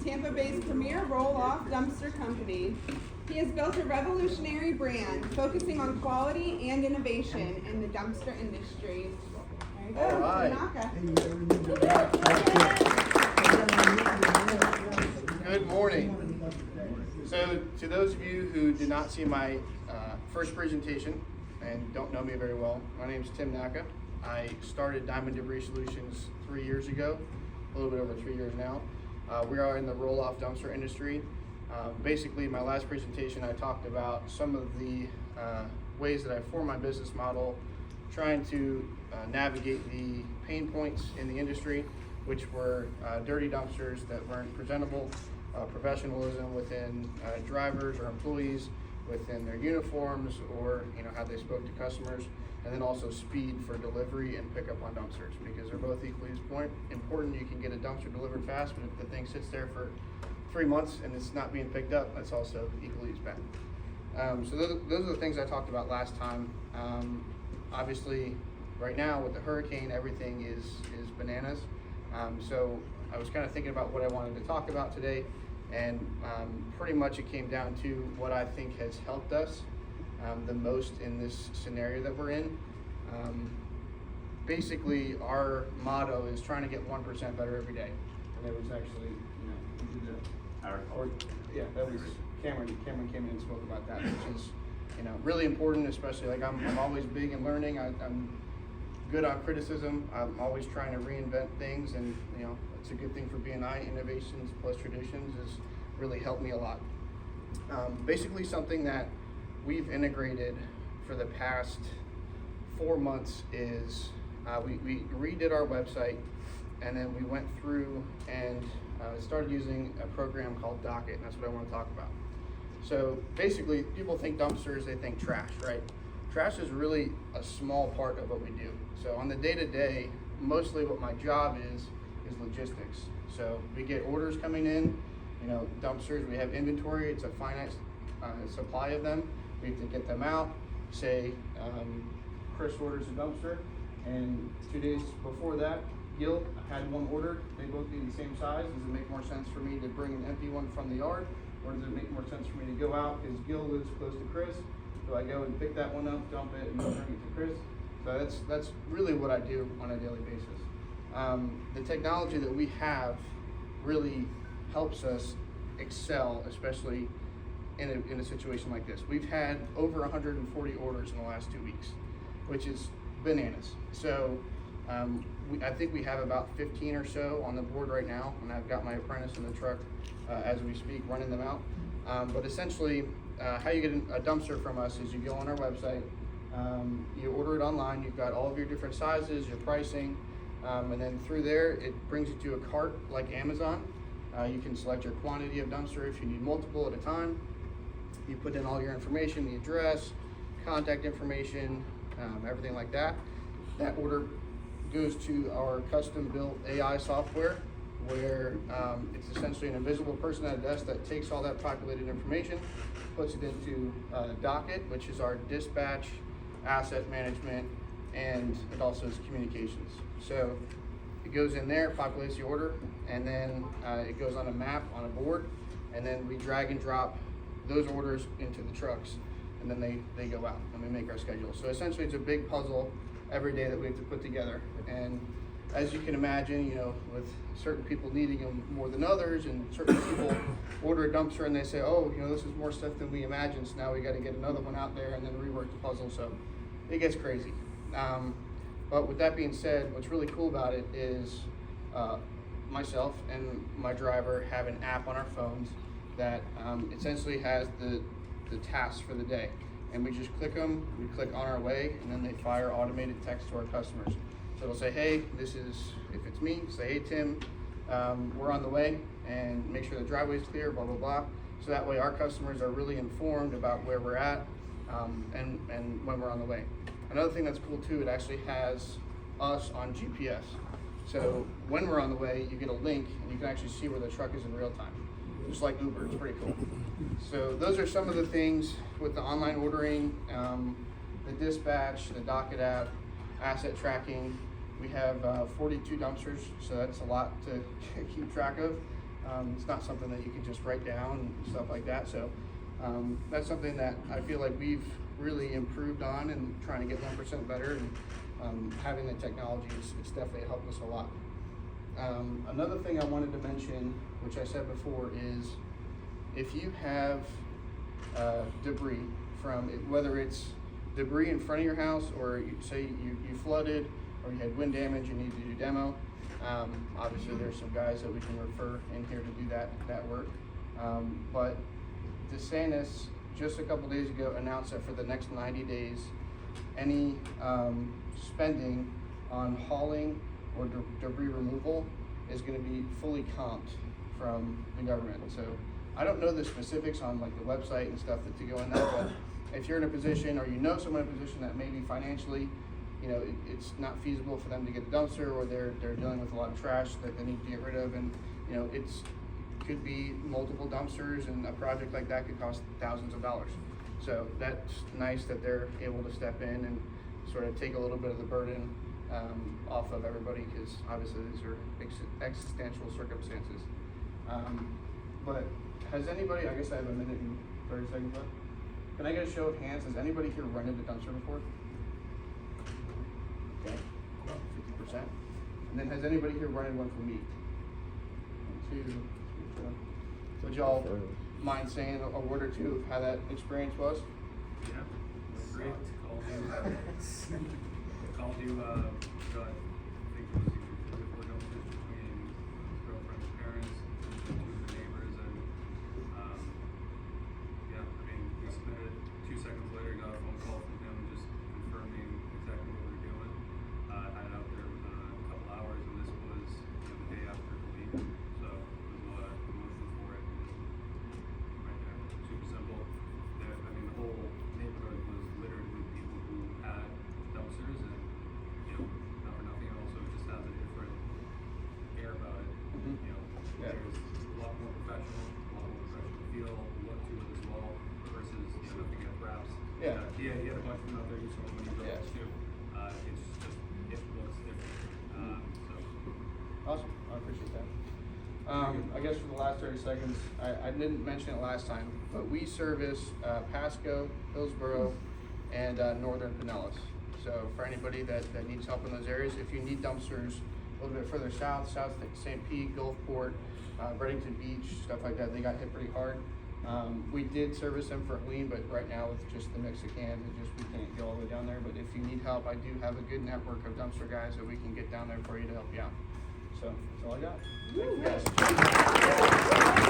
Tampa Bay's premier roll-off dumpster company. He has built a revolutionary brand focusing on quality and innovation in the dumpster industry. There you go, All right. Nacca. Good morning. So to those of you who did not see my first presentation and don't know me very well, my name is Tim Nacca. I started Diamond Debris Solutions 3 years ago, a little bit over 3 years now. We are in the roll-off dumpster industry. Basically, my last presentation, I talked about some of the ways that I formed my business model, trying to navigate the pain points in the industry, which were dirty dumpsters that weren't presentable, professionalism within drivers or employees, within their uniforms, or how they spoke to customers, and then also speed for delivery and pickup on dumpsters, because they're both equally as important. You can get a dumpster delivered fast, but if the thing sits there for 3 months and it's not being picked up, that's also equally as bad. So those are the things I talked about last time. Obviously, right now with the hurricane, everything is bananas. So I was kind of thinking about what I wanted to talk about today, and pretty much it came down to what I think has helped us the most in this scenario that we're in. Basically, our motto is trying to get 1% better every day. And it was actually, that was Cameron. Cameron came in and spoke about that, which is, really important. Especially like I'm always big in learning. I'm good on criticism. I'm always trying to reinvent things, and it's a good thing for BNI. Innovations plus traditions has really helped me a lot. Basically, something that we've integrated for the past 4 months is we redid our website, and then we went through and started using a program called Docket, and that's what I want to talk about. So basically, people think dumpsters, they think trash, right? Trash is really a small part of what we do. So on the day-to-day, mostly what my job is logistics. So we get orders coming in, dumpsters, we have inventory, it's a finite supply of them. We have to get them out. Say Chris orders a dumpster, and 2 days before that, Gil had one ordered. They both need the same size. Does it make more sense for me to bring an empty one from the yard, or does it make more sense for me to go out because Gil lives close to Chris? So I go and pick that one up, dump it, and then bring it to Chris. So that's really what I do on a daily basis. The technology that we have really helps us excel, especially in a situation like this. We've had over 140 orders in the last 2 weeks, which is bananas. So I think we have about 15 or so on the board right now, and I've got my apprentice in the truck as we speak, running them out. But essentially, how you get a dumpster from us is you go on our website, you order it online, you've got all of your different sizes, your pricing, and then through there, it brings you to a cart like Amazon. You can select your quantity of dumpster if you need multiple at a time. You put in all your information, the address, contact information, everything like that. That order goes to our custom-built AI software, where it's essentially an invisible person at a desk that takes all that populated information, puts it into Docket, which is our dispatch, asset management, and it also is communications. So it goes in there, populates the order, and then it goes on a map on a board, and then we drag and drop those orders into the trucks, and then they go out, and we make our schedule. So essentially, it's a big puzzle every day that we have to put together. And as you can imagine, with certain people needing them more than others, and certain people order a dumpster and they say, oh, this is more stuff than we imagined, so now we got to get another one out there and then rework the puzzle. So it gets crazy. But with that being said, what's really cool about it is myself and my driver have an app on our phones that essentially has the tasks for the day. And we just click them, we click on our way, and then they fire automated text to our customers. So it'll say, hey, this is, if it's me, say, hey, Tim, we're on the way, and make sure the driveway's clear, blah, blah, blah. So that way our customers are really informed about where we're at and when we're on the way. Another thing that's cool too, it actually has us on GPS. So when we're on the way, you get a link, and you can actually see where the truck is in real time. Just like Uber, it's pretty cool. So those are some of the things with the online ordering, the dispatch, the Docket app, asset tracking. We have 42 dumpsters, so that's a lot to keep track of. It's not something that you can just write down and stuff like that. So that's something that I feel like we've really improved on and trying to get 1% better. And having the technology it's definitely helped us a lot. Another thing I wanted to mention, which I said before, is if you have debris from whether it's debris in front of your house, or say you flooded, or you had wind damage, you need to do demo. Obviously there's some guys that we can refer in here to do that work. But DeSantis just a couple days ago announced that for the next 90 days, any spending on hauling or debris removal is going to be fully comped from the government. So I don't know the specifics on like the website and stuff to go in that, but if you're in a position, or you know someone in a position that maybe financially, it's not feasible for them to get a dumpster, or they're dealing with a lot of trash that they need to get rid of, and could be multiple dumpsters, and a project like that could cost thousands of dollars. So that's nice that they're able to step in and sort of take a little bit of the burden off of everybody, because obviously these are existential circumstances. But has anybody, I guess I have a minute and 30 seconds left. Can I get a show of hands? Has anybody here rented a dumpster before? Okay, about 50%. And then has anybody here rented one from me? 1, 2, 3, 4. So would y'all mind saying a word or two of how that experience was? Yeah, great. Called you, I think it was either dumpsters between his girlfriend's parents and two of the neighbors, and yeah, I mean, we submitted. 2 seconds later, got a phone call from him just confirming exactly what we were doing. Had it out there within a couple hours, and this was the day after the week, so it was a motion for it. Right there, super simple. I mean, the whole neighborhood was littered with people who had dumpsters, and not for nothing, it also just has a different air about it. Yeah. There's a lot more professional feel, look to it as well, versus nothing at wraps. Yeah. He had a bunch of them out there. You saw when he drove Yeah. too. It looks different. So Awesome, I appreciate that. I guess for the last 30 seconds, I didn't mention it last time, but we service Pasco, Hillsborough, and northern Pinellas. So for anybody that needs help in those areas, if you need dumpsters a little bit further south St. Pete, Gulfport, Reddington Beach, stuff like that, they got hit pretty hard. We did service them for Helene, but right now with just the mix of cans, we can't go all the way down there. But if you need help, I do have a good network of dumpster guys that we can get down there for you to help you out. So that's all I got. Thank you guys.